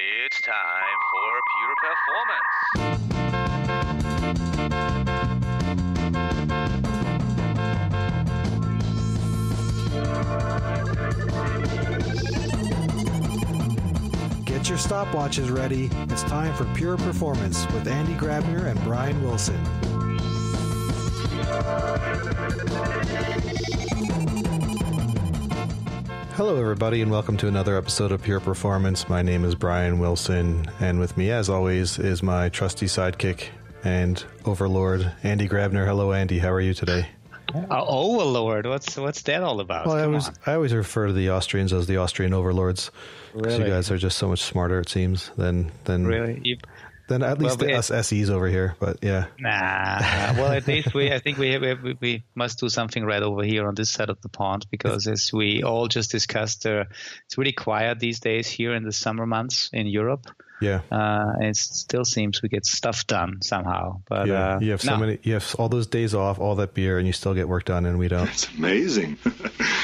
It's time for Pure Performance. Get your stopwatches ready. It's time for Pure Performance with Andy Grabner and Brian Wilson. Hello, everybody, and welcome to another episode of Pure Performance. My name is Brian Wilson, and with me, as always, is my trusty sidekick and overlord, Andy Grabner. Hello, Andy. How are you today? Overlord? What's that all about? Well, I always refer to the Austrians as the Austrian overlords. Really? You guys are just so much smarter, it seems, than really. Than at least us SEs over here, but yeah. Nah. Well, at least I think we must do something right over here on this side of the pond, because as we all just discussed, it's really quiet these days here in the summer months in Europe. Yeah. And it still seems we get stuff done somehow. But yeah, you have all those days off, all that beer, and you still get work done, and we don't. That's amazing.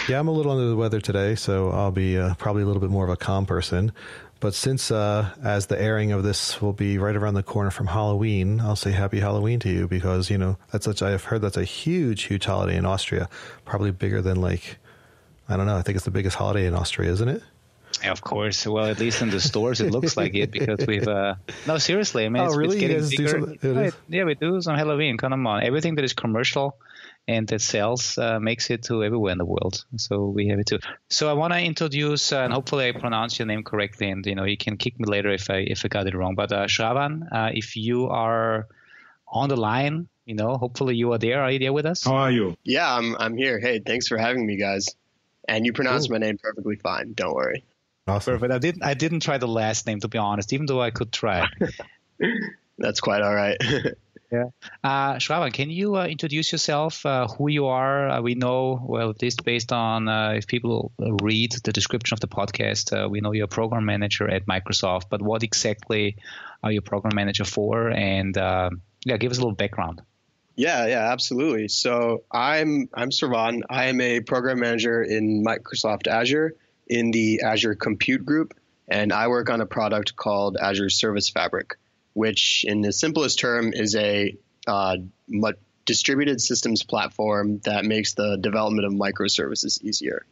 Yeah, I'm a little under the weather today, so I'll be probably a little bit more of a calm person. But since as the airing of this will be right around the corner from Halloween, I'll say Happy Halloween to you, because I've heard that's a huge holiday in Austria, probably bigger than I think it's the biggest holiday in Austria, isn't it? Yeah, of course. Well, at least in the stores it looks like it, because we've no, seriously. I mean, it's getting bigger. Yeah, we do on Halloween. Come on, everything that is commercial and that sells makes it to everywhere in the world. So we have it too. So I want to introduce, and hopefully I pronounce your name correctly, and you can kick me later if I got it wrong. But Sravan, if you are on the line, hopefully you are there. Are you there with us? How are you? Yeah, I'm here. Hey, thanks for having me, guys. And you pronounced my name perfectly fine. Don't worry. Awesome. Perfect. I didn't try the last name, to be honest, even though I could try. That's quite all right. Yeah. Sravan, can you introduce yourself, who you are? We know, well, at least based on if people read the description of the podcast, we know you're a program manager at Microsoft, but what exactly are you a program manager for? And give us a little background. Yeah, absolutely. So I'm Sravan. I am a program manager in Microsoft Azure in the Azure Compute Group, and I work on a product called Azure Service Fabric, which in the simplest term is a distributed systems platform that makes the development of microservices easier.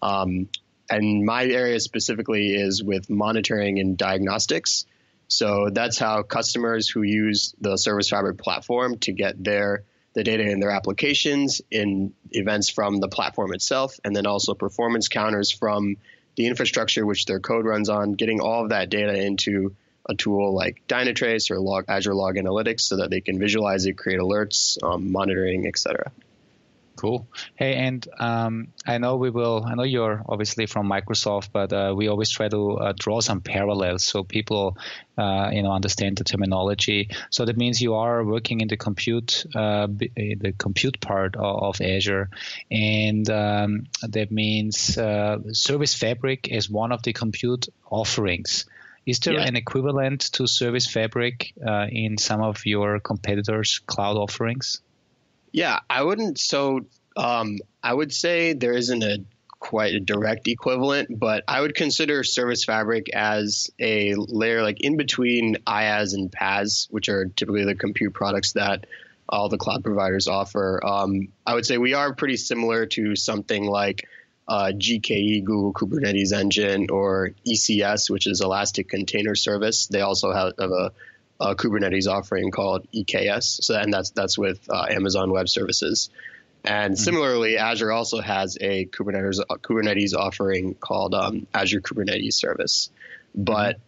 And my area specifically is with monitoring and diagnostics. So that's how customers who use the Service Fabric platform to get the data in their applications, in events from the platform itself, and then also performance counters from the infrastructure which their code runs on, getting all of that data into a tool like Dynatrace or Azure Log Analytics so that they can visualize it, create alerts, monitoring, etc. Cool. Hey, and I know you're obviously from Microsoft, but we always try to draw some parallels so people, understand the terminology. So that means you are working in the compute part of Azure, and that means Service Fabric is one of the compute offerings. Is there an equivalent to Service Fabric in some of your competitors' cloud offerings? Yeah, I wouldn't. So I would say there isn't quite a direct equivalent, but I would consider Service Fabric as a layer in between IaaS and PaaS, which are typically the compute products that all the cloud providers offer. I would say we are pretty similar to something like GKE, Google Kubernetes Engine, or ECS, which is Elastic Container Service. They also have a Kubernetes offering called EKS, and that's with Amazon Web Services. And similarly, Azure also has a Kubernetes offering called Azure Kubernetes Service. But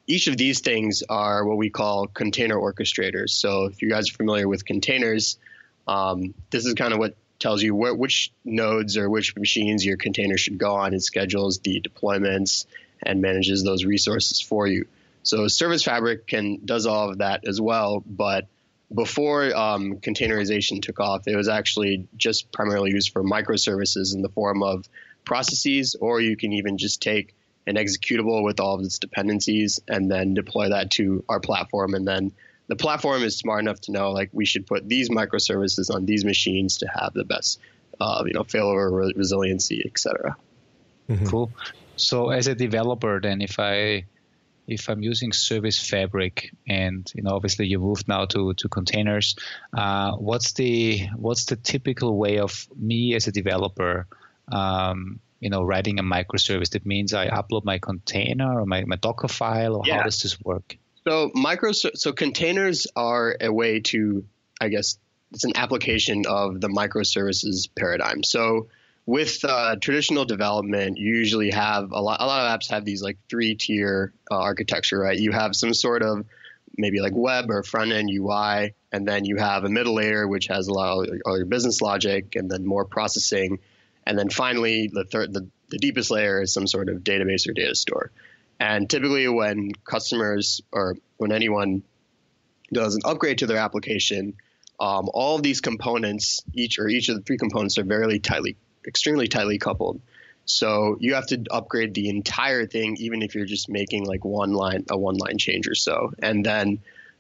each of these things are what we call container orchestrators. So if you guys are familiar with containers, this is kind of what tells you which nodes or which machines your container should go on. It schedules the deployments and manages those resources for you. So Service Fabric does all of that as well, but before containerization took off, it was actually just primarily used for microservices in the form of processes, or you can even just take an executable with all of its dependencies and then deploy that to our platform. And then the platform is smart enough to know, we should put these microservices on these machines to have the best, failover resiliency, et cetera. Mm-hmm. Cool. So as a developer, then if I if I'm using Service Fabric, and obviously you moved now to containers, what's the typical way of me as a developer, writing a microservice? That means I upload my container or my Docker file, or how does this work? So containers are a way to, I guess, it's an application of the microservices paradigm. So with traditional development, you usually have a lot of apps have these like 3-tier architecture, right? You have some sort of maybe like web or front end UI, and then you have a middle layer which has a lot of all your business logic, and then more processing, and then finally the deepest layer is some sort of database or data store. And typically when customers or when anyone does an upgrade to their application, all of these components, each of the 3 components are extremely tightly coupled. So you have to upgrade the entire thing, even if you're just making like a one line change or so. And then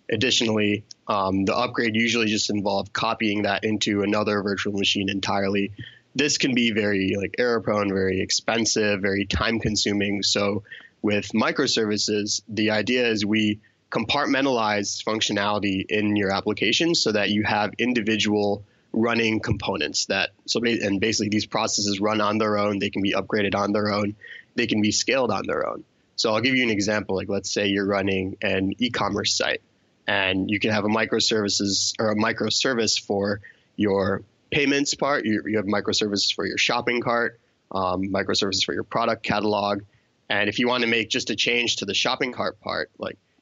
additionally, the upgrade usually just involves copying that into another virtual machine entirely. This can be very error prone, very expensive, very time consuming. So with microservices, the idea is we compartmentalize functionality in your application so that you have individual running components and basically these processes run on their own. They can be upgraded on their own. They can be scaled on their own. So I'll give you an example. Like let's say you're running an e-commerce site, and you can have a microservices or a microservice for your payments part. You have microservices for your shopping cart, microservices for your product catalog. And if you want to make just a change to the shopping cart part,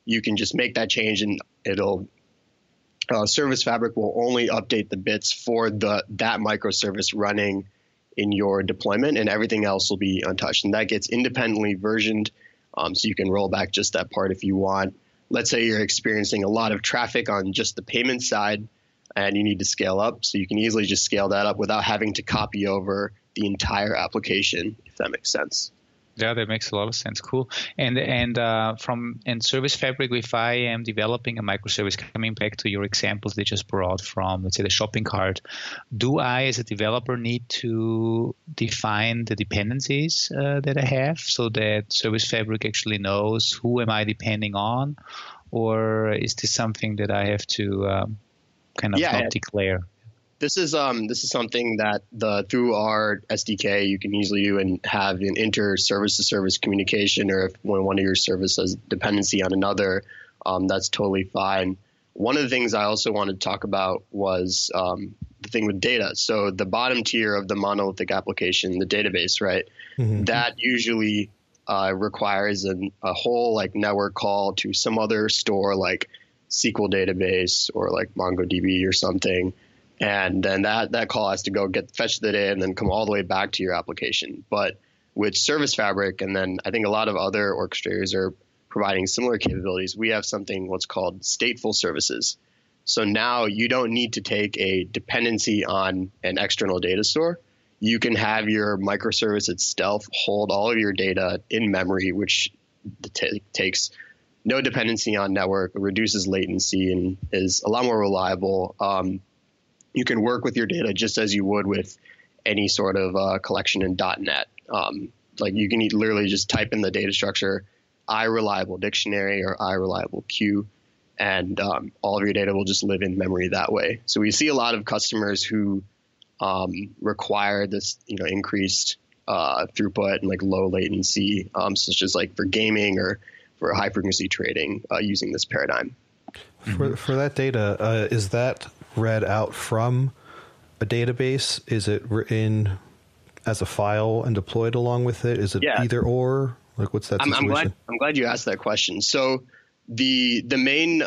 you can just make that change, and Service Fabric will only update the bits for that microservice running in your deployment, and everything else will be untouched. And that gets independently versioned, so you can roll back just that part if you want. Let's say you're experiencing a lot of traffic on just the payment side, and you need to scale up, so you can easily just scale that up without having to copy over the entire application, if that makes sense. Yeah, that makes a lot of sense. Cool. And Service Fabric, if I am developing a microservice, coming back to your examples they just brought from, let's say, the shopping cart, do I, as a developer, need to define the dependencies that I have so that Service Fabric actually knows who am I depending on, or is this something that I have to not declare? This is something that through our SDK you can easily do and have an inter-service-to-service communication, or when one of your services has dependency on another, that's totally fine. One of the things I also wanted to talk about was the thing with data. So the bottom tier of the monolithic application, the database, right? Mm-hmm. That usually requires a whole network call to some other store like SQL database or like MongoDB or something. And then that call has to go fetch the data and then come all the way back to your application. But with Service Fabric, and then I think a lot of other orchestrators are providing similar capabilities, we have what's called stateful services. So now you don't need to take a dependency on an external data store. You can have your microservice itself hold all of your data in memory, which takes no dependency on network, reduces latency, and is a lot more reliable. You can work with your data just as you would with any sort of collection in .NET. You can literally just type in the data structure, iReliable dictionary or iReliable queue, and all of your data will just live in memory that way. So we see a lot of customers who require this, increased throughput and low latency, such as for gaming or for high frequency trading, using this paradigm. For that data, is that read out from a database? Is it written as a file and deployed along with it? Is it either or? What's that situation? I'm glad you asked that question. So the main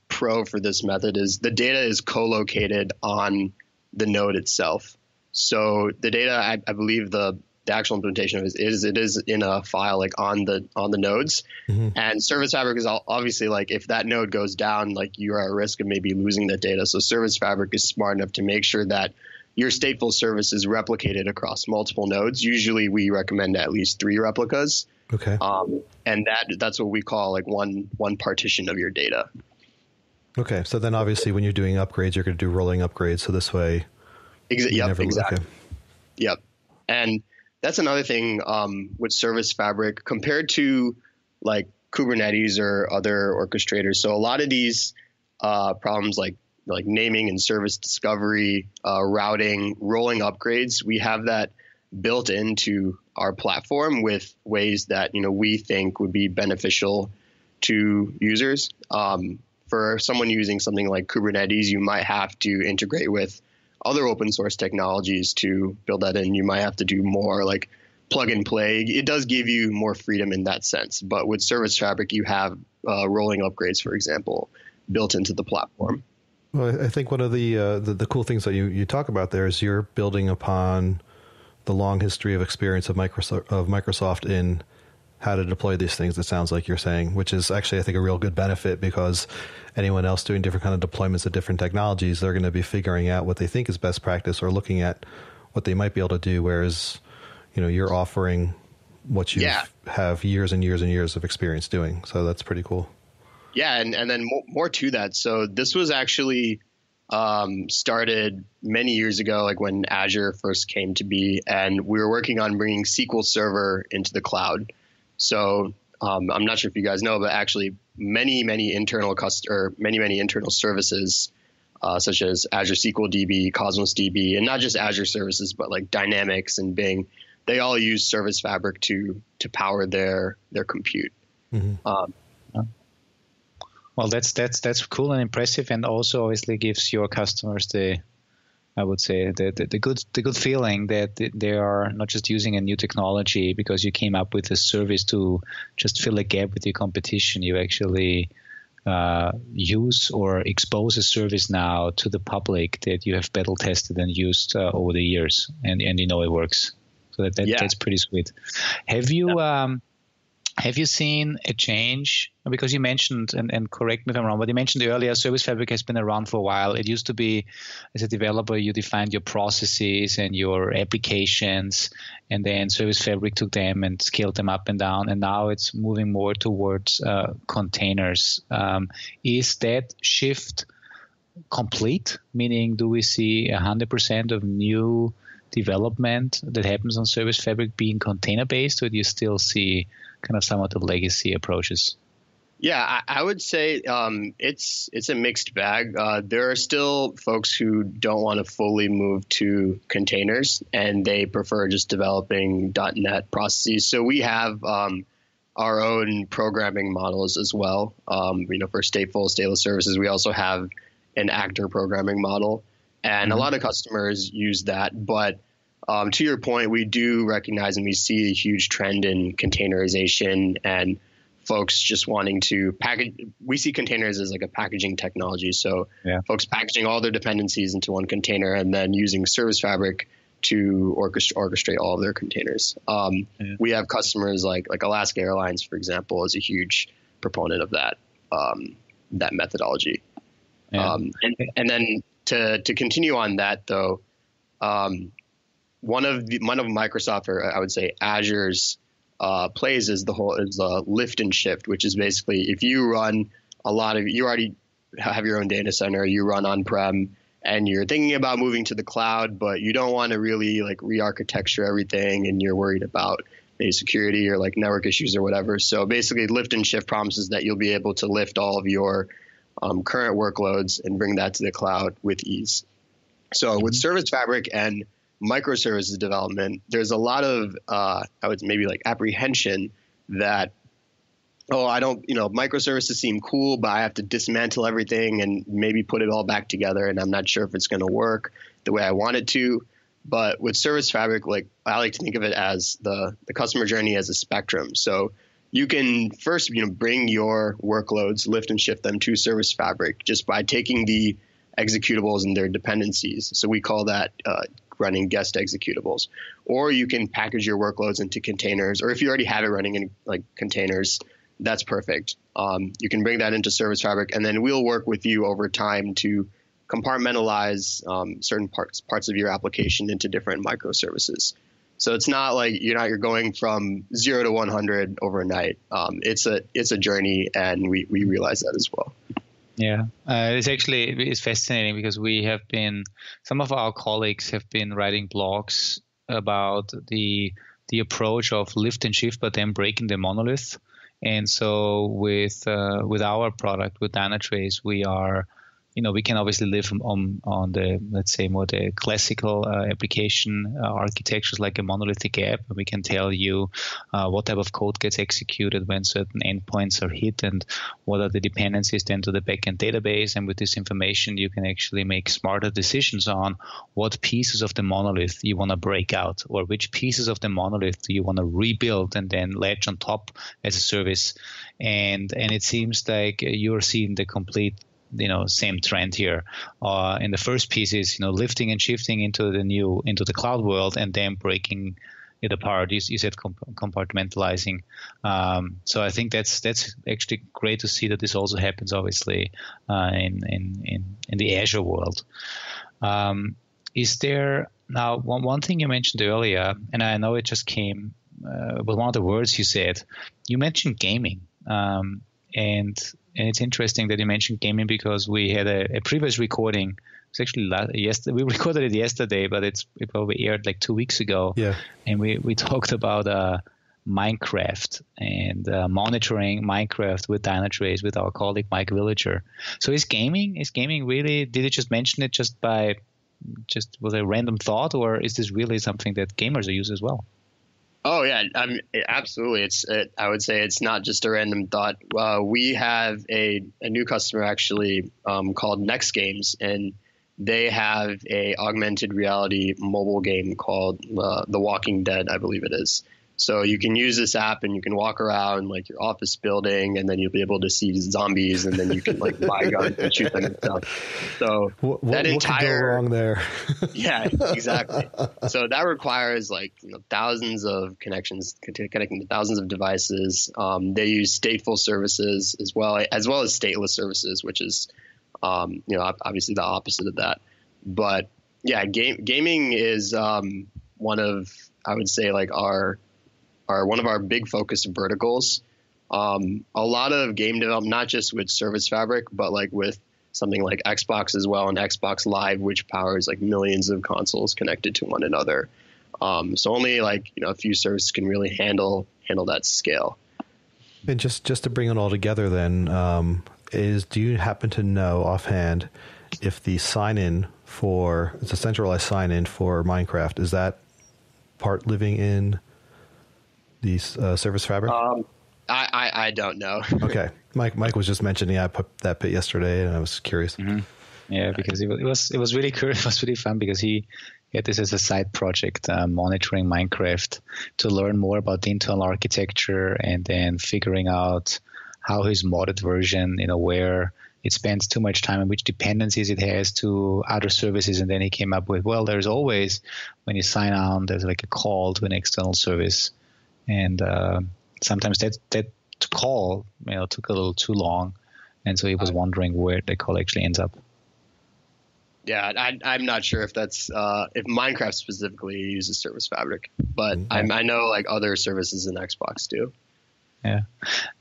pro for this method is the data is co-located on the node itself. So the data, I believe the actual implementation of it is in a file on the nodes. Mm-hmm. And Service Fabric is obviously if that node goes down, you're at risk of maybe losing that data. So Service Fabric is smart enough to make sure that your stateful service is replicated across multiple nodes. Usually we recommend at least 3 replicas. Okay. And that's what we call one partition of your data. Okay. So then obviously when you're doing upgrades, you're going to do rolling upgrades. So this way. Exactly. Okay. Yep. And that's another thing with Service Fabric compared to Kubernetes or other orchestrators. So a lot of these problems like naming and service discovery, routing, rolling upgrades, we have that built into our platform with ways that we think would be beneficial to users. For someone using something like Kubernetes, you might have to integrate with other open source technologies to build that in. You might have to do more like plug and play. It does give you more freedom in that sense. But with Service Fabric, you have rolling upgrades, for example, built into the platform. Well, I think one of the cool things that you talk about there is you're building upon the long history of experience of Microsoft in how to deploy these things, it sounds like you're saying, which is actually, I think, a real good benefit, because anyone else doing different kind of deployments of different technologies, they're going to be figuring out what they think is best practice or looking at what they might be able to do, whereas you're offering what you have years and years and years of experience doing. So that's pretty cool. Yeah, and then more to that. So this was actually started many years ago, like when Azure first came to be, and we were working on bringing SQL Server into the cloud. So I'm not sure if you guys know, but actually many internal services such as Azure SQL DB, Cosmos DB, and not just Azure services, but like Dynamics and Bing, they all use Service Fabric to power their compute. Mm-hmm. Well, that's cool and impressive, and also obviously gives your customers the good feeling that they are not just using a new technology because you came up with a service to just fill a gap with your competition. You actually use or expose a service now to the public that you have battle tested and used over the years, and it works. So that's pretty sweet. Have you seen a change? Because you mentioned, and correct me if I'm wrong, but you mentioned earlier, Service Fabric has been around for a while. It used to be, as a developer, you defined your processes and your applications, and then Service Fabric took them and scaled them up and down, and now it's moving more towards containers. Is that shift complete? Meaning, do we see 100% of new development that happens on Service Fabric being container-based, or do you still see kind of some of the legacy approaches? Yeah, I would say it's a mixed bag. There are still folks who don't want to fully move to containers, and they prefer just developing .NET processes. So we have our own programming models as well. For stateful, stateless services, we also have an actor programming model, and a lot of customers use that. But to your point, we do recognize and we see a huge trend in containerization and folks just wanting to package. We see containers as like a packaging technology. So folks packaging all their dependencies into one container and then using Service Fabric to orchestrate all of their containers. We have customers like Alaska Airlines, for example, is a huge proponent of that methodology. And then to continue on that though, one of Microsoft, or I would say Azure's plays is the lift and shift, which is basically if you run you already have your own data center, you run on-prem, and you're thinking about moving to the cloud, but you don't want to really like re-architecture everything, and you're worried about maybe security or like network issues or whatever. So basically, lift and shift promises that you'll be able to lift all of your current workloads and bring that to the cloud with ease. So with Service Fabric and microservices development, there's a lot of apprehension that, microservices seem cool, but I have to dismantle everything and maybe put it all back together, and I'm not sure if it's going to work the way I want it to. But with Service Fabric, like I like to think of it as the customer journey as a spectrum. So you can first, bring your workloads, lift and shift them to Service Fabric just by taking the executables and their dependencies. So we call that running guest executables. Or you can package your workloads into containers, or if you already have it running in like containers, that's perfect. You can bring that into Service Fabric, and then we'll work with you over time to compartmentalize certain parts of your application into different microservices. So it's not like you're going from 0 to 100 overnight. It's a journey, and we realize that as well. Yeah, it's fascinating because some of our colleagues have been writing blogs about the approach of lift and shift, but then breaking the monolith. And so with our product, with Dynatrace, we are, we can obviously live on the, let's say, more the classical application architectures like a monolithic app. We can tell you what type of code gets executed when certain endpoints are hit and what are the dependencies then to the backend database. And with this information, you can actually make smarter decisions on what pieces of the monolith you want to break out, or which pieces of the monolith do you want to rebuild and then latch on top as a service. And it seems like you're seeing the complete same trend here. And the first piece is, lifting and shifting into the cloud world and then breaking it apart. You said compartmentalizing. So I think that's actually great to see that this also happens, obviously, in the Azure world. Is there now one thing you mentioned earlier, and I know it just came with one of the words you said. You mentioned gaming, and it's interesting that you mentioned gaming because we had a previous recording. It's actually yesterday. We recorded it yesterday, but it probably aired like 2 weeks ago. Yeah. And we talked about Minecraft and monitoring Minecraft with Dynatrace with our colleague Mike Villager. So is gaming really? Did you just mention it just was a random thought, or is this really something that gamers use as well? Oh yeah, absolutely. I would say it's not just a random thought. We have a new customer actually called Next Games, and they have a augmented reality mobile game called The Walking Dead, I believe it is. So you can use this app and you can walk around like your office building, and then you'll be able to see zombies, and then you can like buy guns and shoot them and stuff. So what could go wrong there? Yeah, exactly. So that requires like thousands of connections, connecting to thousands of devices. They use stateful services as well as stateless services, which is obviously the opposite of that. But yeah, gaming is one of, I would say, like one of our big focus verticals. A lot of game development, not just with Service Fabric, but like with something like Xbox as well, and Xbox Live, which powers like millions of consoles connected to one another. So only like a few services can really handle that scale. And just to bring it all together, then, do you happen to know offhand if the sign-in it's a centralized sign-in for Minecraft, is that part living in the Service Fabric? I don't know. Okay, Mike was just mentioning I put that bit yesterday, and I was curious. Mm-hmm. Yeah, because it was really cool. It was really fun because he had this as a side project, monitoring Minecraft to learn more about the internal architecture, and then figuring out how his modded version, where it spends too much time and which dependencies it has to other services. And then he came up with, well, there's always, when you sign on, there's like a call to an external service. And sometimes that call, took a little too long. And so he was wondering where the call actually ends up. Yeah, I'm not sure if that's if Minecraft specifically uses Service Fabric, but I know like other services in Xbox do. Yeah.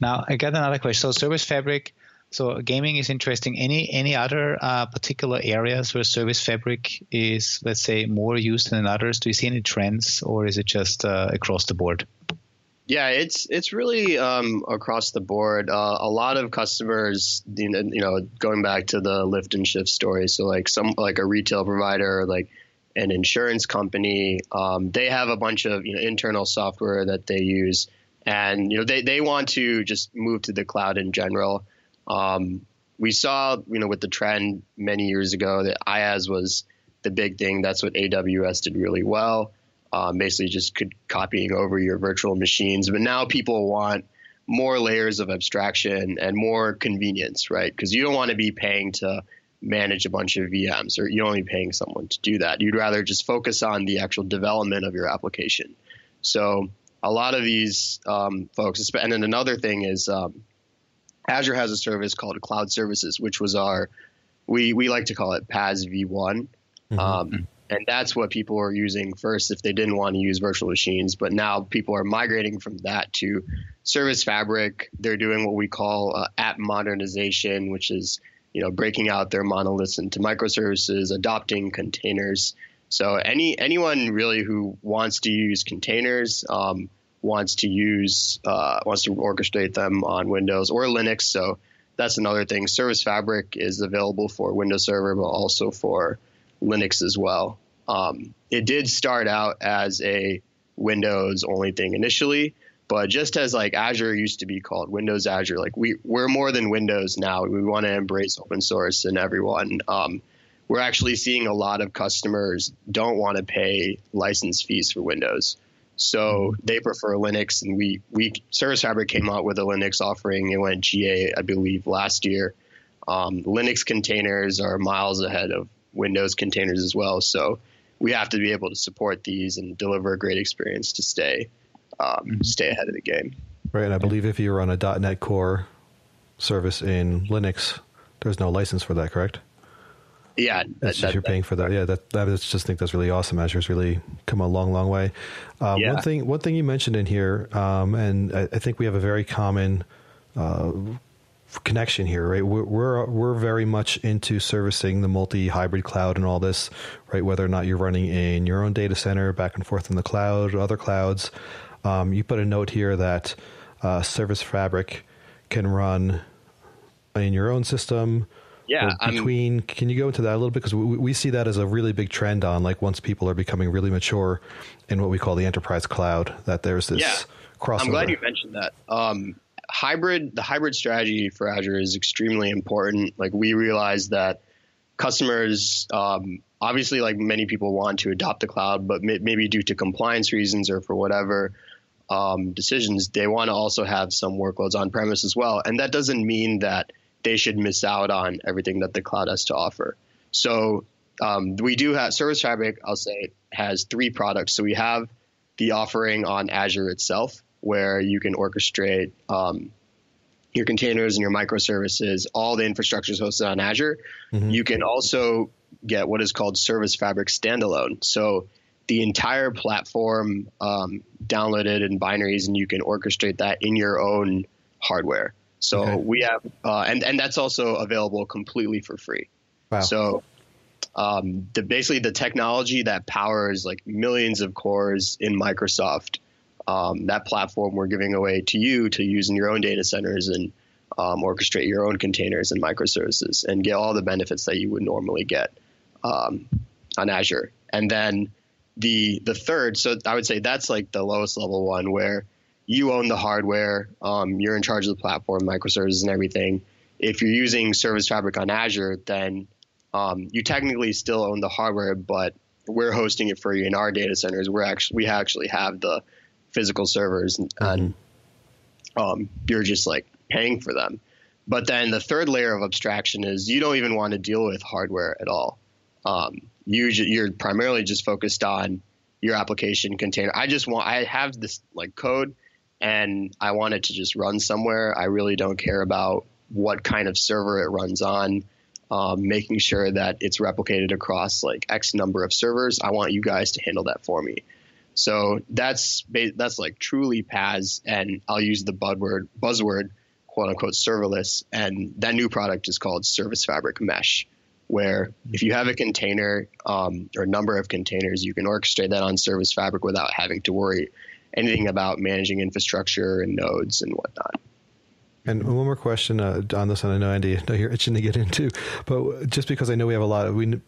Now I got another question. So Service Fabric, so gaming is interesting. Any other particular areas where Service Fabric is, let's say, more used than others? Do you see any trends, or is it just across the board? Yeah, it's really across the board. A lot of customers, going back to the lift and shift story. So like a retail provider, or like an insurance company, they have a bunch of internal software that they use, and they want to just move to the cloud in general. We saw with the trend many years ago that IaaS was the big thing. That's what AWS did really well. Basically just copying over your virtual machines. But now people want more layers of abstraction and more convenience, right? Because you don't want to be paying to manage a bunch of VMs, or you're only paying someone to do that. You'd rather just focus on the actual development of your application. So a lot of these folks, and then another thing is Azure has a service called Cloud Services, which was we like to call it PaaS V1. Mm-hmm. And that's what people were using first if they didn't want to use virtual machines. But now people are migrating from that to Service Fabric. They're doing what we call app modernization, which is breaking out their monoliths into microservices, adopting containers. So anyone really who wants to use containers, wants to orchestrate them on Windows or Linux. So that's another thing. Service Fabric is available for Windows Server, but also for Linux as well. It did start out as a Windows only thing initially, but just as like Azure used to be called Windows Azure, like we're more than Windows now. We want to embrace open source and everyone. We're actually seeing a lot of customers don't want to pay license fees for Windows. So they prefer Linux, and Service Fabric came out with a Linux offering. It went GA, I believe, last year. Linux containers are miles ahead of Windows containers as well. So we have to be able to support these and deliver a great experience to stay ahead of the game. Right, and I believe if you run a .NET Core service in Linux, there's no license for that, correct? Yeah, you're paying for that. Yeah, that is just think that's really awesome. Azure's really come a long way. One thing you mentioned in here, and I think we have a very common connection here, right? We're very much into servicing the multi-hybrid cloud and all this, right? Whether or not you're running in your own data center, back and forth in the cloud, other clouds. You put a note here that Service Fabric can run in your own system. Yeah, can you go into that a little bit? Because we see that as a really big trend on, like, once people are becoming really mature in what we call the enterprise cloud, that there's this crossover. I'm glad you mentioned that. The hybrid strategy for Azure is extremely important. Like, we realize that customers, obviously, like many people want to adopt the cloud, but maybe due to compliance reasons or for whatever decisions, they want to also have some workloads on premise as well. And that doesn't mean that they should miss out on everything that the cloud has to offer. So we do have Service Fabric, I'll say, has 3 products. So we have the offering on Azure itself, where you can orchestrate your containers and your microservices. All the infrastructure is hosted on Azure. Mm-hmm. You can also get what is called Service Fabric Standalone. So the entire platform downloaded in binaries, and you can orchestrate that in your own hardware. So we have, and that's also available completely for free. Wow. So basically the technology that powers like millions of cores in Microsoft, that platform we're giving away to you to use in your own data centers and orchestrate your own containers and microservices and get all the benefits that you would normally get on Azure. And then the third, so I would say that's like the lowest level one, where you own the hardware, you're in charge of the platform, microservices and everything. If you're using Service Fabric on Azure, then you technically still own the hardware, but we're hosting it for you in our data centers. We actually have the physical servers, and you're just like paying for them. But then the third layer of abstraction is you don't even want to deal with hardware at all. You're primarily just focused on your application container. I have this like code, and I want it to just run somewhere. I really don't care about what kind of server it runs on, making sure that it's replicated across like X number of servers. I want you guys to handle that for me. So that's like truly PaaS, and I'll use the buzzword, quote unquote, serverless. And that new product is called Service Fabric Mesh, where if you have a container or number of containers, you can orchestrate that on Service Fabric without having to worry anything about managing infrastructure and nodes and whatnot. And one more question on this, and I know, Andy, I know you're itching to get into, but just because I know we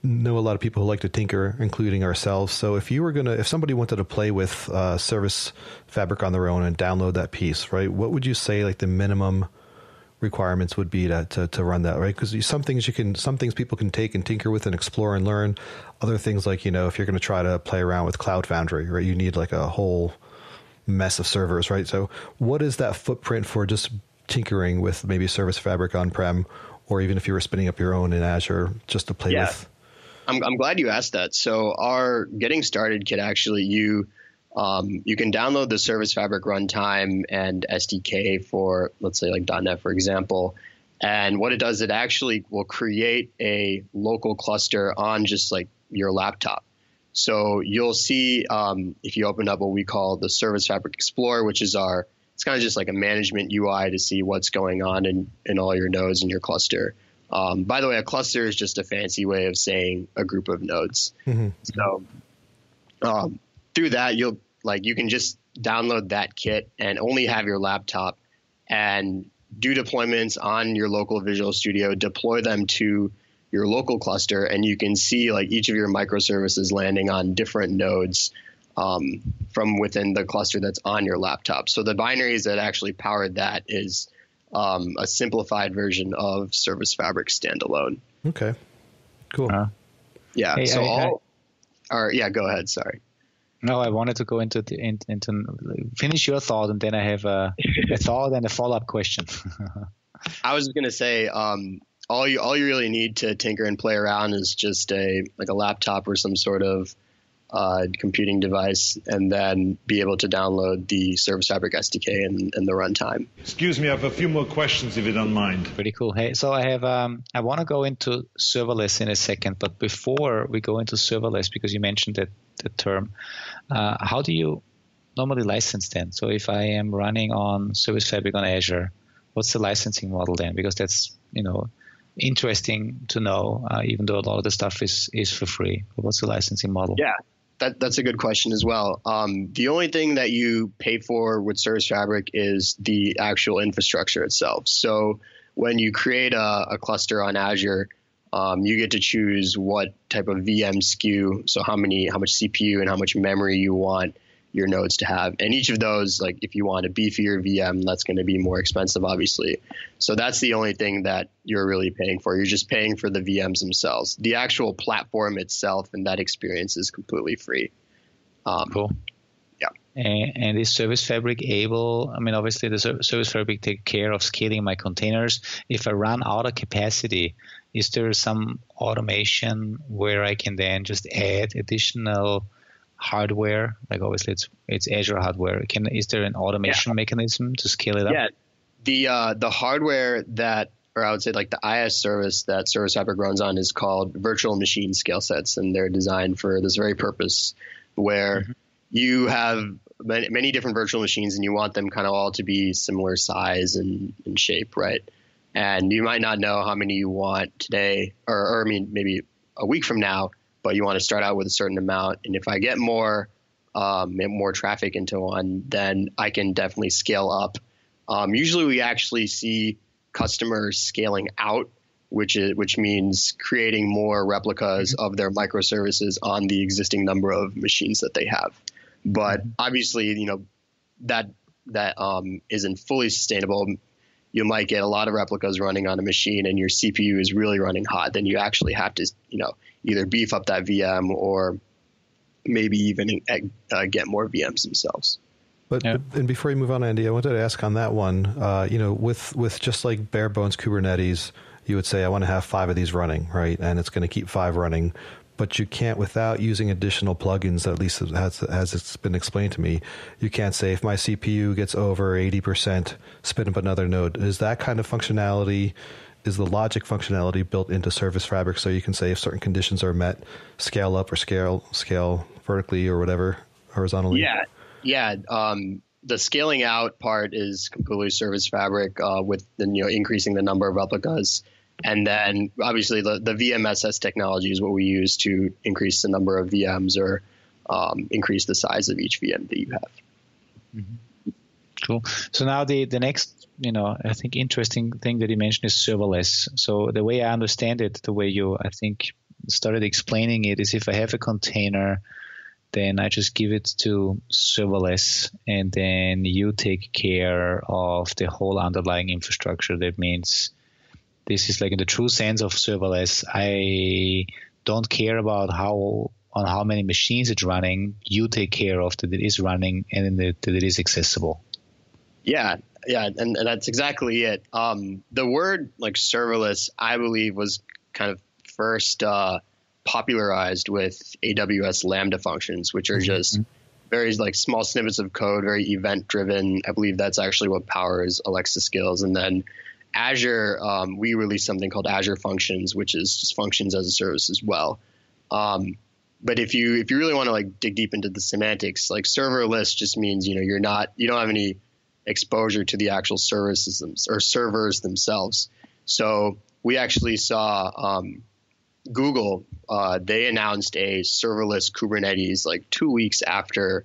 know a lot of people who like to tinker, including ourselves. So if somebody wanted to play with Service Fabric on their own and download that piece, right? What would you say like the minimum requirements would be to run that, right? Because some things people can take and tinker with and explore and learn. Other things, like, if you're going to try to play around with Cloud Foundry, right? You need like a whole mess of servers, right? So what is that footprint for just tinkering with maybe Service Fabric on-prem, or even if you were spinning up your own in Azure just to play with? I'm glad you asked that. So our Getting Started kit, actually, you can download the Service Fabric runtime and SDK for, let's say, like .NET, for example. And what it does, it actually will create a local cluster on just like your laptop. So you'll see if you open up what we call the Service Fabric Explorer, which is it's kind of just like a management UI to see what's going on in all your nodes in your cluster. By the way, a cluster is just a fancy way of saying a group of nodes. Mm-hmm. So through that, you can just download that kit and only have your laptop and do deployments on your local Visual Studio, deploy them to your local cluster, and you can see like each of your microservices landing on different nodes from within the cluster that's on your laptop. So the binaries that actually powered that is a simplified version of Service Fabric standalone. Okay, cool. Yeah. Hey, So yeah, go ahead. Sorry. No, I wanted to go into finish your thought, and then I have a thought and a follow-up question. I was going to say, all you really need to tinker and play around is just a laptop or some sort of computing device, and then be able to download the Service Fabric SDK and the runtime. Excuse me, I have a few more questions if you don't mind. Pretty cool. Hey, so I want to go into serverless in a second, but before we go into serverless, because you mentioned the term, how do you normally license then? So if I am running on Service Fabric on Azure, what's the licensing model then? Because that's interesting to know, even though a lot of the stuff is for free. But what's the licensing model? Yeah. That's a good question as well. The only thing that you pay for with Service Fabric is the actual infrastructure itself. So when you create a cluster on Azure, you get to choose what type of VM SKU, so how much CPU and how much memory you want your nodes to have. And each of those, like if you want a beefier VM, that's going to be more expensive, obviously. So that's the only thing that you're really paying for. You're just paying for the VMs themselves. The actual platform itself and that experience is completely free. Cool. Yeah. And is Service Fabric able, obviously the Service Fabric take care of scaling my containers. If I run out of capacity, is there some automation where I can then just add additional hardware? Like obviously it's Azure hardware. Is there an automation mechanism to scale it up? Yeah, the hardware that, or I would say like the IaaS service that Service Fabric runs on is called virtual machine scale sets, and they're designed for this very purpose, where you have many different virtual machines and you want them kind of all to be similar size and shape, right? And you might not know how many you want today, or maybe a week from now, but you want to start out with a certain amount. And if I get more traffic into one, then I can definitely scale up. Usually we actually see customers scaling out, which means creating more replicas of their microservices on the existing number of machines that they have. But obviously, that isn't fully sustainable. You might get a lot of replicas running on a machine and your CPU is really running hot. Then you actually have to, either beef up that VM or maybe even get more VMs themselves. And before you move on, Andy, I wanted to ask on that one, with just like bare bones Kubernetes, you would say, I want to have 5 of these running, right? And it's going to keep 5 running. But you can't, without using additional plugins, at least as it's been explained to me, you can't say if my CPU gets over 80%, spin up another node. Is that kind of functionality, is the logic functionality built into Service Fabric so you can say if certain conditions are met, scale up or scale vertically or whatever, horizontally? Yeah. The scaling out part is completely Service Fabric with the, increasing the number of replicas. And then obviously the VMSS technology is what we use to increase the number of VMs or increase the size of each VM that you have. Mm-hmm. Cool. So now the next, I think interesting thing that you mentioned is serverless. So the way I understand it, the way you, I think, started explaining it is if I have a container, then I just give it to serverless, and then you take care of the whole underlying infrastructure. That means this is like in the true sense of serverless. I don't care about how many machines it's running. You take care of that it is running and that it is accessible. Yeah, and that's exactly it. The word like serverless, I believe, was kind of first popularized with AWS Lambda functions, which are just very like small snippets of code, very event driven. I believe that's actually what powers Alexa skills. And then Azure, we released something called Azure Functions, which is just functions as a service as well. But if you really want to like dig deep into the semantics, like serverless just means you don't have any exposure to the actual services or servers themselves. So we actually saw Google, they announced a serverless Kubernetes like 2 weeks after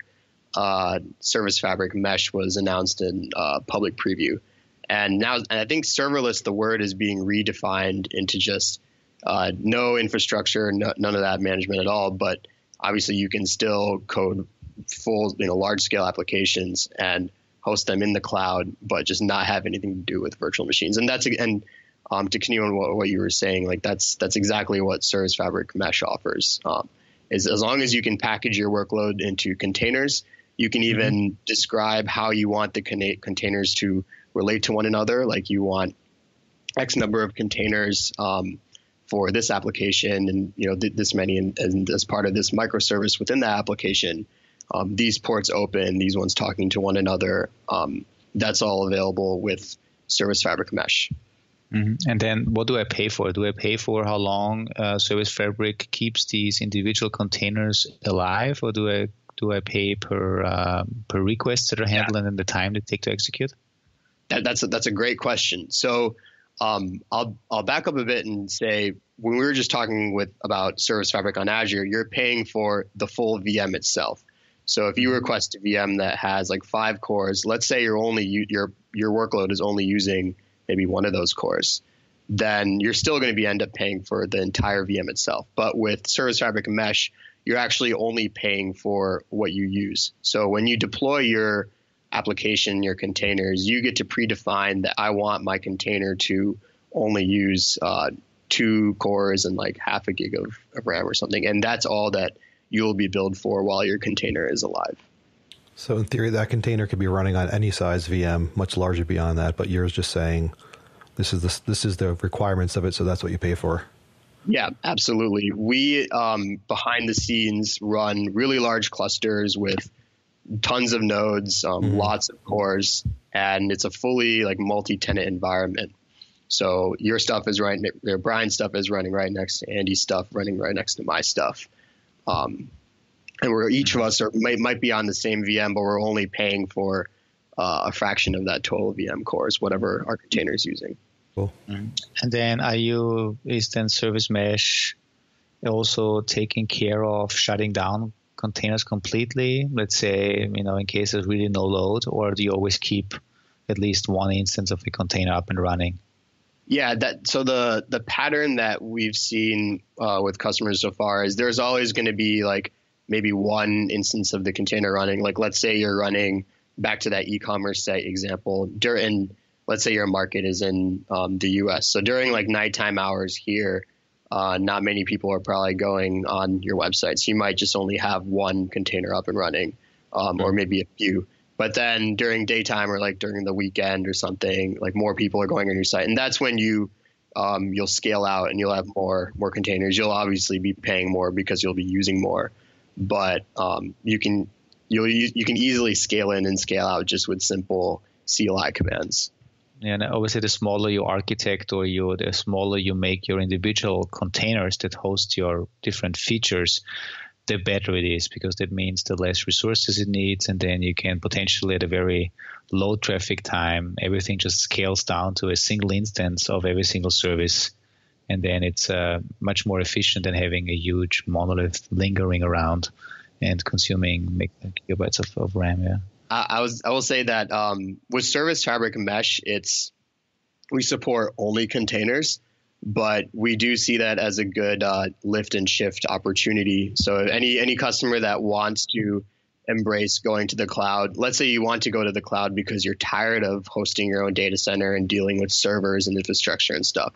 Service Fabric Mesh was announced in public preview. And I think serverless, the word, is being redefined into just no infrastructure, none of that management at all. But obviously, you can still code full, large-scale applications and host them in the cloud, but just not have anything to do with virtual machines. And to continue on what you were saying, like that's exactly what Service Fabric Mesh offers. Is as long as you can package your workload into containers, you can even describe how you want the containers to relate to one another. Like you want X number of containers for this application, and this many, and as part of this microservice within that application, these ports open, these ones talking to one another. That's all available with Service Fabric Mesh. And then what do I pay for? Do I pay for how long Service Fabric keeps these individual containers alive, or do I pay per requests that are handled and the time they take to execute? That's a great question. So I'll back up a bit and say, when we were just talking about Service Fabric on Azure, you're paying for the full VM itself. So if you request a VM that has like 5 cores, let's say your workload is only using maybe one of those cores, then you're still going to end up paying for the entire VM itself. But with Service Fabric Mesh, you're actually only paying for what you use. So when you deploy your application, your containers, you get to predefine that I want my container to only use 2 cores and like half a gig of RAM or something. And that's all that you'll be billed for while your container is alive. So in theory, that container could be running on any size VM, much larger beyond that, but you're just saying this is the requirements of it, so that's what you pay for. Yeah, absolutely. We, behind the scenes, run really large clusters with tons of nodes, lots of cores, and it's a fully multi-tenant environment. So your stuff is running, Brian's stuff is running right next to Andy's stuff, running right next to my stuff. And each of us might be on the same VM, but we're only paying for a fraction of that total VM cores, whatever our container is using. Cool. And then is Service Mesh also taking care of shutting down containers completely? Let's say, in case there's really no load, or do you always keep at least one instance of the container up and running? Yeah, so the pattern that we've seen with customers so far is there's always going to be maybe one instance of the container running. Like, let's say you're running back to that e-commerce site example, and let's say your market is in the US. So during nighttime hours here, not many people are probably going on your website. So you might just only have one container up and running, or maybe a few. But then during daytime or during the weekend or something, more people are going on your site. And that's when you'll scale out and you'll have more containers. You'll obviously be paying more because you'll be using more. But you can easily scale in and scale out just with simple CLI commands. Yeah, and obviously the smaller you architect or the smaller you make your individual containers that host your different features, the better it is, because that means the less resources it needs, and then you can potentially at a very low traffic time, everything just scales down to a single instance of every single service. And then it's much more efficient than having a huge monolith lingering around and consuming gigabytes of RAM. Yeah. I will say that with Service Fabric Mesh, we support only containers, but we do see that as a good lift and shift opportunity. So any customer that wants to embrace going to the cloud, let's say you want to go to the cloud because you're tired of hosting your own data center and dealing with servers and infrastructure and stuff,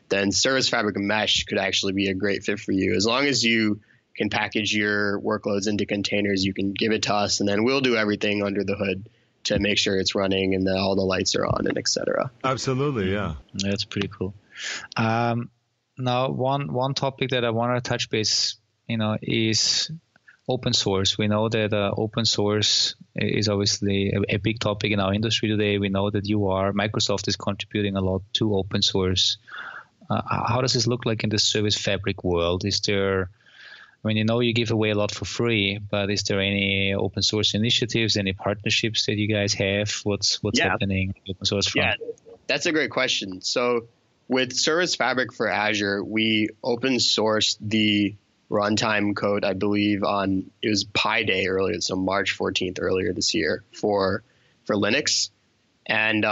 then Service Fabric Mesh could actually be a great fit for you. As long as you can package your workloads into containers, you can give it to us, and then we'll do everything under the hood to make sure it's running and that all the lights are on and et cetera. Absolutely, yeah. That's pretty cool. Now, one topic that I want to touch base, is open source. We know that open source is obviously a big topic in our industry today. We know that Microsoft is contributing a lot to open source. How does this look like in the Service Fabric world? Is there, you give away a lot for free, but is there any open source initiatives, any partnerships that you guys have? What's happening open source front? Yeah, that's a great question. So with Service Fabric for Azure, we open sourced the runtime code, I believe it was Pi Day earlier, so March 14th earlier this year for Linux. And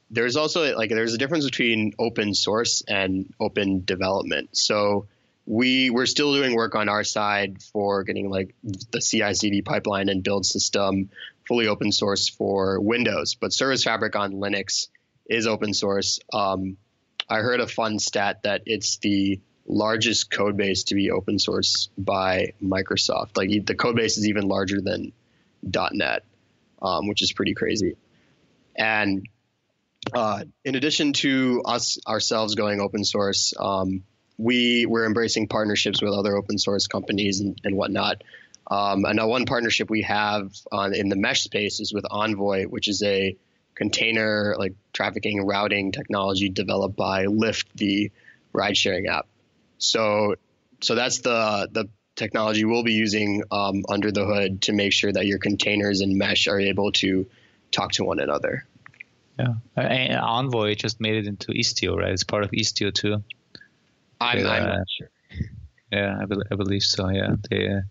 there's also there's a difference between open source and open development. So we're still doing work on our side for getting the CI/CD pipeline and build system fully open source for Windows, but Service Fabric on Linux is open source. I heard a fun stat that it's the largest code base to be open source by Microsoft. The code base is even larger than .NET, which is pretty crazy. And in addition to us ourselves going open source, we're embracing partnerships with other open source companies and whatnot. And one partnership we have in the mesh space is with Envoy, which is a container trafficking and routing technology developed by Lyft, the ride sharing app. So that's the technology we'll be using under the hood to make sure that your containers and mesh are able to talk to one another. Yeah, and Envoy just made it into Istio, right? It's part of Istio too. I'm not sure. Yeah, I believe so. Yeah.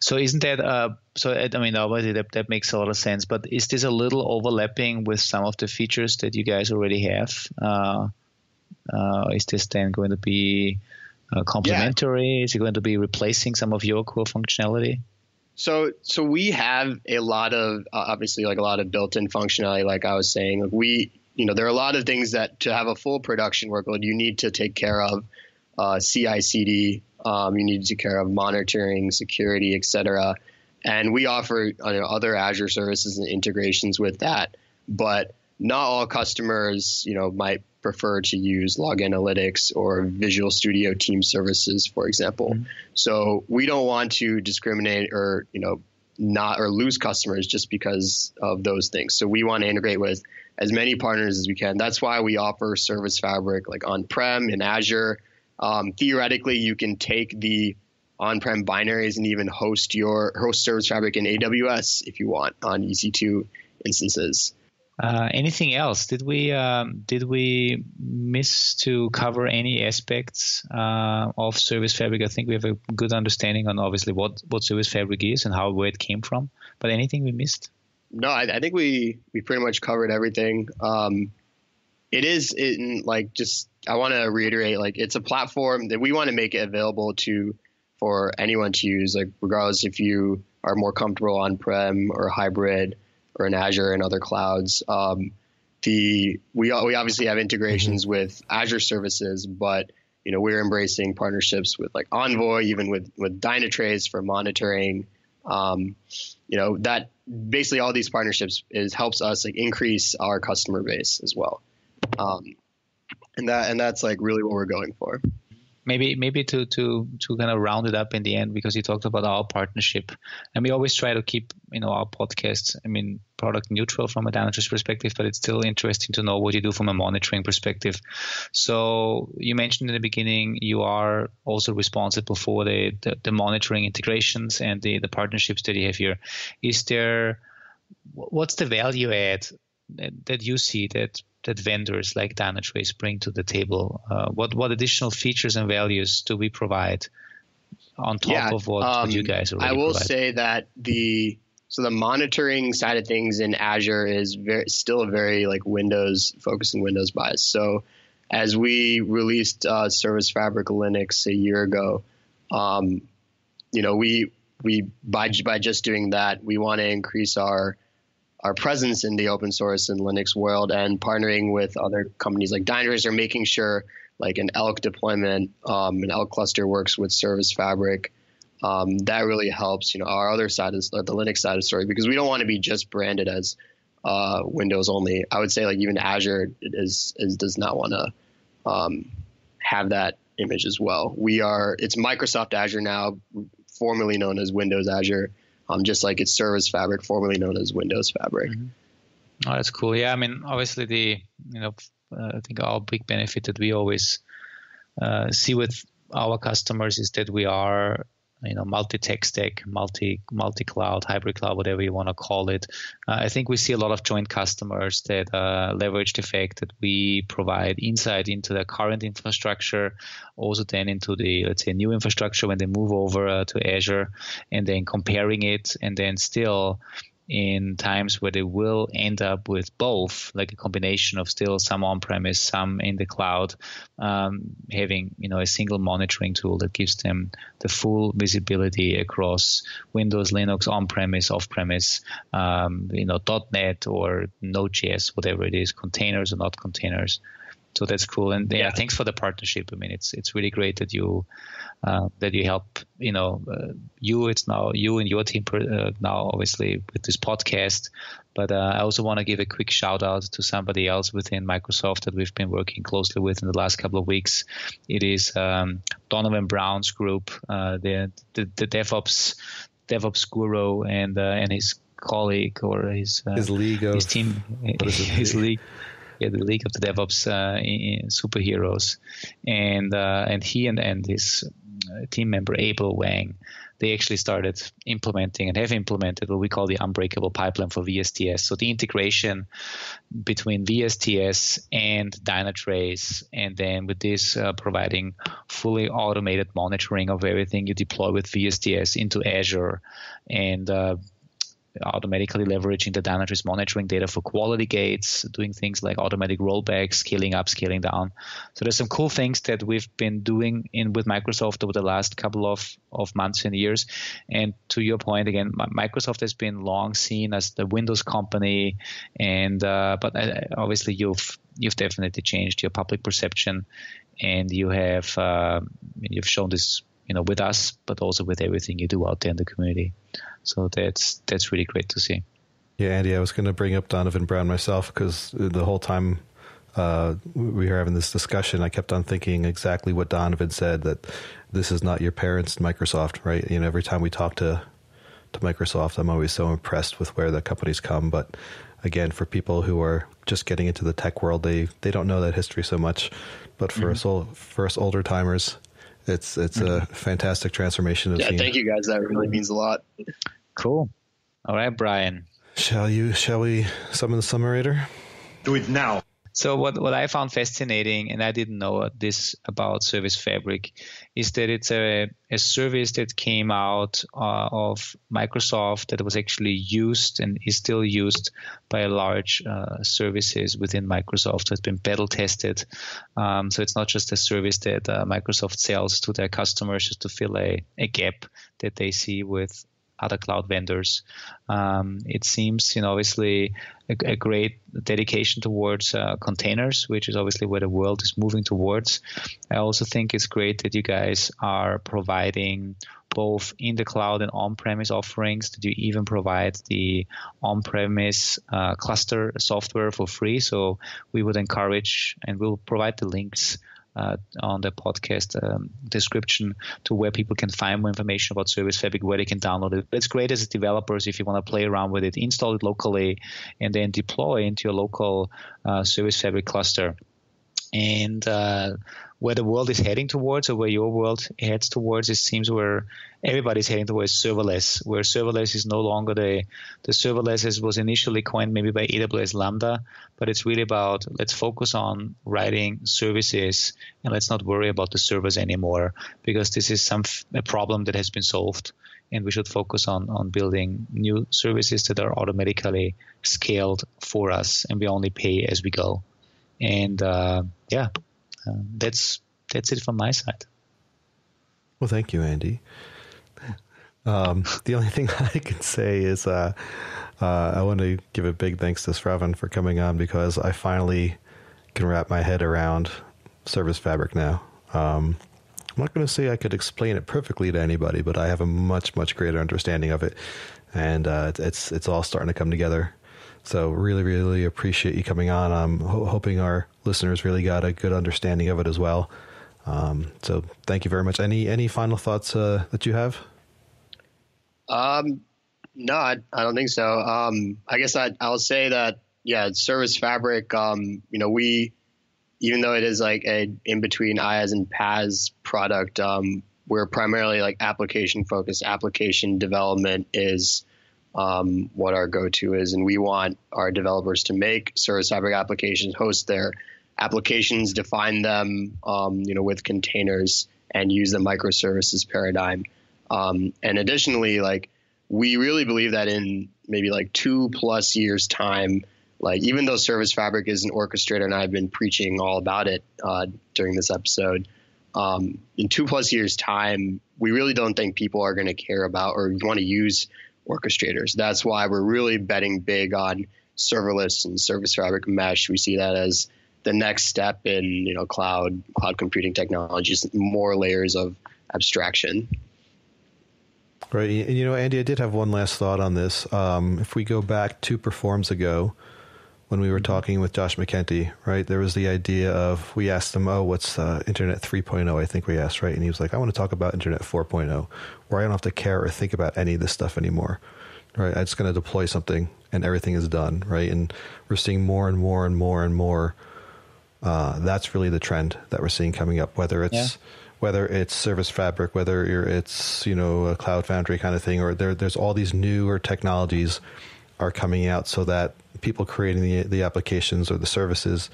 So isn't that obviously that makes a lot of sense. But is this a little overlapping with some of the features that you guys already have? Is this then going to be complementary? Yeah. Is it going to be replacing some of your core functionality? So we have a lot of obviously a lot of built-in functionality. Like I was saying, there are a lot of things that to have a full production workload, you need to take care of CI/CD. You need to take care of monitoring, security, etc. And we offer other Azure services and integrations with that. But not all customers, might prefer to use log analytics or Visual Studio Team Services, for example. Mm-hmm. So we don't want to discriminate or, not or lose customers just because of those things. So we want to integrate with as many partners as we can. That's why we offer Service Fabric on-prem in Azure. Theoretically, you can take the on-prem binaries and even host Service Fabric in AWS if you want on EC2 instances. Anything else? Did we miss to cover any aspects of Service Fabric? I think we have a good understanding on obviously what Service Fabric is and where it came from. But anything we missed? No, I think we pretty much covered everything. I want to reiterate, it's a platform that we want to make it available for anyone to use, regardless if you are more comfortable on-prem or hybrid or in Azure and other clouds. We obviously have integrations with Azure services, but we're embracing partnerships with Envoy, even with Dynatrace for monitoring. That basically all these partnerships helps us increase our customer base as well. And that's really what we're going for. Maybe to kind of round it up in the end, because you talked about our partnership, and we always try to keep our podcasts, product neutral from a Dynatrace perspective, but it's still interesting to know what you do from a monitoring perspective. So you mentioned in the beginning you are also responsible for the monitoring integrations and the partnerships that you have here. What's the value add that you see that vendors like Dynatrace bring to the table? What additional features and values do we provide on top of what you guys already provide? I will say that the monitoring side of things in Azure is still a very Windows focused and Windows bias. So as we released Service Fabric Linux a year ago, we by just doing that, we want to increase our presence in the open source and Linux world, and partnering with other companies like Dynatrace or making sure an Elk deployment, an Elk cluster works with Service Fabric. That really helps, our other side is the Linux side of the story, because we don't want to be just branded as Windows only. I would say even Azure does not want to have that image as well. It's Microsoft Azure now, formerly known as Windows Azure. Just like it's Service Fabric, formerly known as Windows Fabric. Mm-hmm. Oh, that's cool. Yeah, obviously I think our big benefit that we always see with our customers is that we are multi-tech stack, multi-cloud, hybrid cloud, whatever you want to call it. I think we see a lot of joint customers that leverage the fact that we provide insight into their current infrastructure, also then into the, let's say, new infrastructure when they move over to Azure, and then comparing it, and then still in times where they will end up with both, like a combination of still some on-premise, some in the cloud, having a single monitoring tool that gives them the full visibility across Windows, Linux, on-premise, off-premise, .NET or Node.js, whatever it is, containers or not containers. So that's cool, and thanks for the partnership. I mean, it's really great that you help. It's now you and your team now, obviously, with this podcast. But I also want to give a quick shout out to somebody else within Microsoft that we've been working closely with in the last couple of weeks. It is Donovan Brown's group, the DevOps guru, and his colleague or his league of his team, his league. Yeah, the League of the DevOps superheroes, and he and his team member Abel Wang, they actually started implementing and have implemented what we call the unbreakable pipeline for VSTS. So the integration between VSTS and Dynatrace, and then with this providing fully automated monitoring of everything you deploy with VSTS into Azure, and automatically leveraging the Dynatrace monitoring data for quality gates, doing things like automatic rollbacks, scaling up, scaling down. So there's some cool things that we've been doing with Microsoft over the last couple of months and years. And to your point, again, Microsoft has been long seen as the Windows company, and but obviously you've definitely changed your public perception, and you have you've shown this with us, but also with everything you do out there in the community. So that's really great to see. Yeah, Andy, I was going to bring up Donovan Brown myself, because the whole time we were having this discussion, I kept on thinking exactly what Donovan said, that this is not your parents' Microsoft, right? Every time we talk to Microsoft, I'm always so impressed with where the company's come. But again, for people who are just getting into the tech world, they don't know that history so much. But for us older timers, it's a fantastic transformation. Thank you guys. That really means a lot. Cool. All right, Brian. Shall we summon the summarator? Do it now. So what I found fascinating, and I didn't know this about Service Fabric, is that it's a service that came out of Microsoft that was actually used and is still used by large services within Microsoft. It's been battle tested. So it's not just a service that Microsoft sells to their customers just to fill a gap that they see with other cloud vendors. It seems, obviously a great dedication towards containers, which is obviously where the world is moving towards. I also think it's great that you guys are providing both in the cloud and on-premise offerings, that you even provide the on-premise cluster software for free. So we would encourage, and we'll provide the links on the podcast description to where people can find more information about Service Fabric, where they can download it. But it's great as developers if you want to play around with it, install it locally, and then deploy into your local Service Fabric cluster. And where the world is heading towards, or where your world heads towards, it seems where everybody's heading towards serverless, where serverless is no longer the serverless as was initially coined maybe by AWS Lambda, but it's really about let's focus on writing services and let's not worry about the servers anymore, because this is a problem that has been solved, and we should focus on building new services that are automatically scaled for us, and we only pay as we go. And that's it from my side. Well, thank you, Andy. The only thing I can say is I want to give a big thanks to Sravan for coming on, because I finally can wrap my head around Service Fabric now. I'm not going to say I could explain it perfectly to anybody, but I have a much, much greater understanding of it, and it's all starting to come together. So really, really appreciate you coming on. I'm hoping our listeners really got a good understanding of it as well. So thank you very much. Any final thoughts that you have? No, I don't think so. I guess I'll say that, Service Fabric, we, even though it is like a in between IaaS and PaaS product, we're primarily like application focused. Application development is what our go-to is, and we want our developers to make Service Fabric applications, host their applications, define them, with containers, and use the microservices paradigm. And additionally, like we really believe that in maybe like 2+ years time, like even though Service Fabric is an orchestrator, and I've been preaching all about it during this episode, in 2+ years time, we really don't think people are going to care about or want to use orchestrators. That's why we're really betting big on serverless and Service Fabric mesh. We see that as the next step in cloud computing technologies, more layers of abstraction. Right. Andy, I did have one last thought on this. If we go back 2 performs ago, when we were talking with Josh McKenty, right, there was the idea of, we asked him, what's Internet 3.0, I think we asked, right? And he was like, I want to talk about Internet 4.0, where I don't have to care or think about any of this stuff anymore, right? I'm just going to deploy something and everything is done, right? And we're seeing more and more and more and more. That's really the trend that we're seeing coming up, whether it's Service Fabric, whether it's, a Cloud Foundry kind of thing, or there's all these newer technologies are coming out so that people creating the applications or the services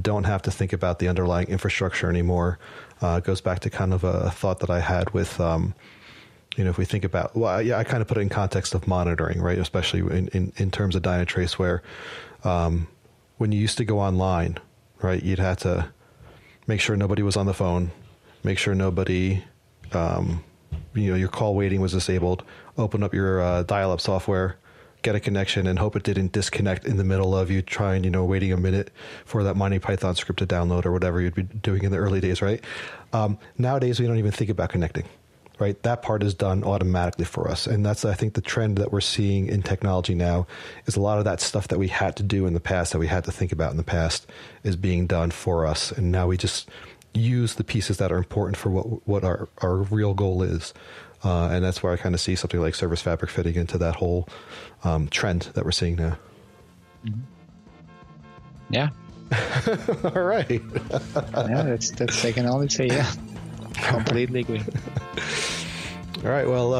don't have to think about the underlying infrastructure anymore. It goes back to kind of a thought that I had with, if we think about, I kind of put it in context of monitoring, right? Especially in terms of Dynatrace, where when you used to go online, right, you'd have to make sure nobody was on the phone, make sure nobody, your call waiting was disabled, open up your dial-up software, get a connection, and hope it didn't disconnect in the middle of you trying, waiting a minute for that MoneyPython script to download or whatever you'd be doing in the early days, right? Nowadays, we don't even think about connecting, right? That part is done automatically for us. And that's, I think, the trend that we're seeing in technology now is a lot of that stuff that we had to do in the past, that we had to think about in the past, is being done for us. And now we just use the pieces that are important for what our real goal is. And that's where I kind of see something like Service Fabric fitting into that whole trend that we're seeing now. Mm-hmm. Yeah. All right. Yeah, that's I can only say completely agree. All right. Well,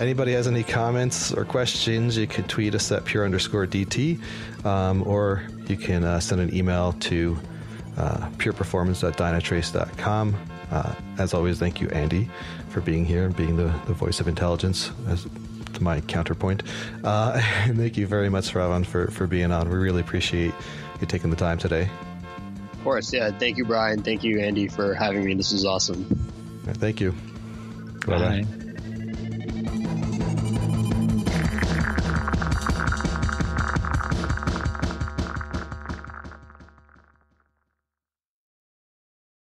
anybody has any comments or questions, you can tweet us at pure_DT, or you can send an email to pureperformance@dynatrace.com. As always, thank you, Andy, for being here and being the voice of intelligence as to my counterpoint. And thank you very much, Sravan, for being on. We really appreciate you taking the time today. Of course, yeah. Thank you, Brian. Thank you, Andy, for having me. This was awesome. Thank you. Bye. Bye-bye.